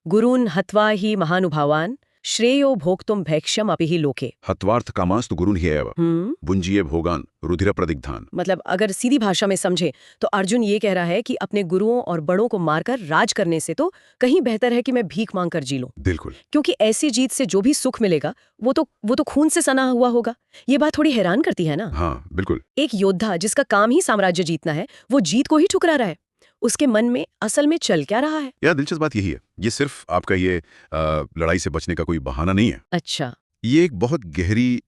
गुरून् हत्वा हि महानुभावान् श्रेयो भोक्तुम भैक्ष्यम अपि हि लोके। हत्वार्थ कामास्तु गुरुन् ह्येव भुञ्जीये भोगान् रुधिर प्रदिग्धान्। मतलब अगर सीधी भाषा में समझे तो अर्जुन ये कह रहा है कि अपने गुरुओं और बड़ों को मारकर राज करने से तो कहीं बेहतर है कि मैं भीख मांग कर जी लूं। बिल्कुल। क्योंकि ऐसी जीत से जो भी सुख मिलेगा वो तो खून से सना हुआ होगा। ये बात थोड़ी हैरान करती है ना। हाँ बिल्कुल। एक योद्धा जिसका काम ही साम्राज्य जीतना है वो जीत को ही ठुकरा रहा है। उसके मन में असल में चल क्या रहा है? यार दिलचस्प बात यही है, ये सिर्फ आपका ये लड़ाई से बचने का कोई बहाना नहीं है। अच्छा। ये एक बहुत गहरी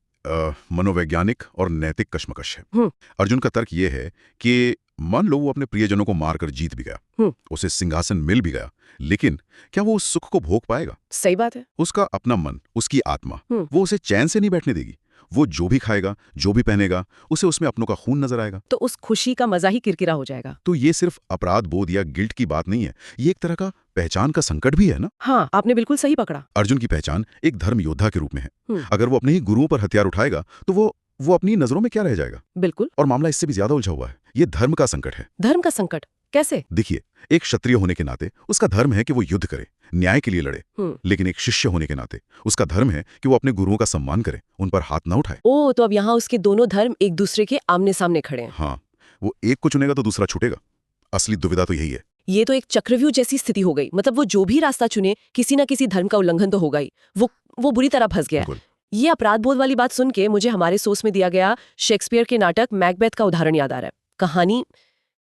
मनोवैज्ञानिक और नैतिक कश्मकश है। अर्जुन का तर्क ये है कि मान लो वो अपने प्रियजनों को मारकर जीत भी गया, उसे सिंहासन मिल भी गया, लेकिन क्या वो उस सुख को भोग पाएगा? सही बात है। उसका अपना मन, उसकी आत्मा, वो उसे चैन से नहीं बैठने देगी। वो जो भी खाएगा, जो भी पहनेगा, उसे उसमें अपनों का खून नजर आएगा। तो उस खुशी का मजा ही किरकिरा हो जाएगा। तो ये सिर्फ अपराध बोध या गिल्ट की बात नहीं है, ये एक तरह का पहचान का संकट भी है ना। हाँ, आपने बिल्कुल सही पकड़ा। अर्जुन की पहचान एक धर्म योद्धा के रूप में है। अगर वो अपने ही गुरुओं पर हथियार उठाएगा तो वो अपनी नजरों में क्या रह जाएगा? बिल्कुल। और मामला इससे भी ज्यादा उलझा हुआ है। ये धर्म का संकट है। धर्म का संकट कैसे? देखिए, एक क्षत्रिय होने के नाते उसका धर्म है कि वो युद्ध करे, न्याय के लिए लड़े। लेकिन एक शिष्य होने के नाते उसका धर्म है कि वो अपने गुरुओं का सम्मान करे, उन पर हाथ ना उठाए। ओ, तो अब यहाँ उसके दोनों धर्म एक दूसरे के आमने सामने खड़े हैं। हाँ, वो एक को चुनेगा तो दूसरा छूटेगा। असली दुविधा तो यही है। ये तो एक चक्रव्यूह जैसी स्थिति हो गई। मतलब वो जो भी रास्ता चुने, किसी ना किसी धर्म का उल्लंघन तो होगा ही। वो बुरी तरह फंस गया। ये अपराध बोध वाली बात सुन के मुझे हमारे सोच में दिया गया शेक्सपियर के नाटक मैकबेथ का उदाहरण याद आ रहा है।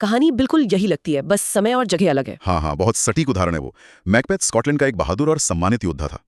कहानी बिल्कुल यही लगती है, बस समय और जगह अलग है। हाँ, बहुत सटीक उदाहरण है वो। मैकबेथ स्कॉटलैंड का एक बहादुर और सम्मानित योद्धा था।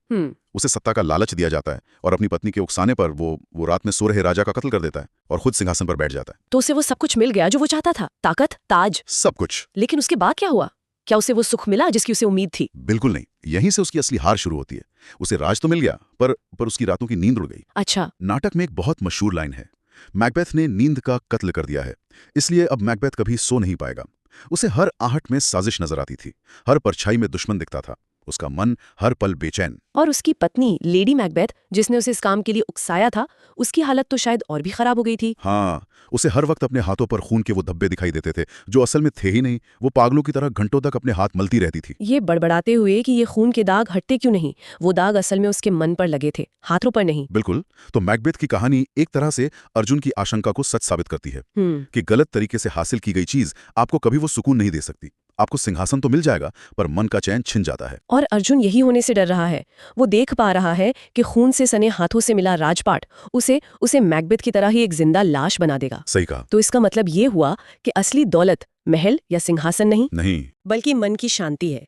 उसे सत्ता का लालच दिया जाता है और अपनी पत्नी के उकसाने पर वो रात में सो रहे राजा का कत्ल कर देता है और खुद सिंहासन पर बैठ जाता है। तो उसे वो सब कुछ मिल गया जो वो चाहता था, ताकत, ताज, सब कुछ। लेकिन उसके बाद क्या हुआ? क्या उसे वो सुख मिला जिसकी उसे उम्मीद थी? बिल्कुल नहीं। यहीं से उसकी असली हार शुरू होती है। उसे राज तो मिल गया, पर उसकी रातों की नींद उड़ गई। अच्छा। नाटक में एक बहुत मशहूर लाइन है, मैकबेथ ने नींद का कत्ल कर दिया है, इसलिए अब मैकबेथ कभी सो नहीं पाएगा। उसे हर आहट में साजिश नजर आती थी, हर परछाई में दुश्मन दिखता था, उसका मन हर पल बेचैन। और उसकी पत्नी लेडी मैकबेथ, जिसने उसे इस काम के लिए उकसाया था, उसकी हालत तो शायद और भी खराब हो गई थी। हाँ, उसे हर वक्त अपने हाथों पर खून के वो धब्बे दिखाई देते थे जो असल में थे ही नहीं। वो पागलों की तरह घंटों तक अपने हाथ मलती रहती थी, ये बड़बड़ाते हुए कि ये खून के दाग हटते क्यों नहीं। वो दाग असल में उसके मन पर लगे थे, हाथों पर नहीं। बिल्कुल। तो मैकबेथ की कहानी एक तरह से अर्जुन की आशंका को सच साबित करती है कि गलत तरीके से हासिल की गई चीज आपको कभी वो सुकून नहीं दे सकती। आपको सिंहासन तो मिल जाएगा, पर मन का चैन छिन जाता है। और अर्जुन यही होने से डर रहा है। वो देख पा रहा है कि खून से सने हाथों से मिला राजपाट उसे मैकबेथ की तरह ही एक जिंदा लाश बना देगा। सही कहा। तो इसका मतलब ये हुआ कि असली दौलत महल या सिंहासन नहीं, बल्कि मन की शांति है।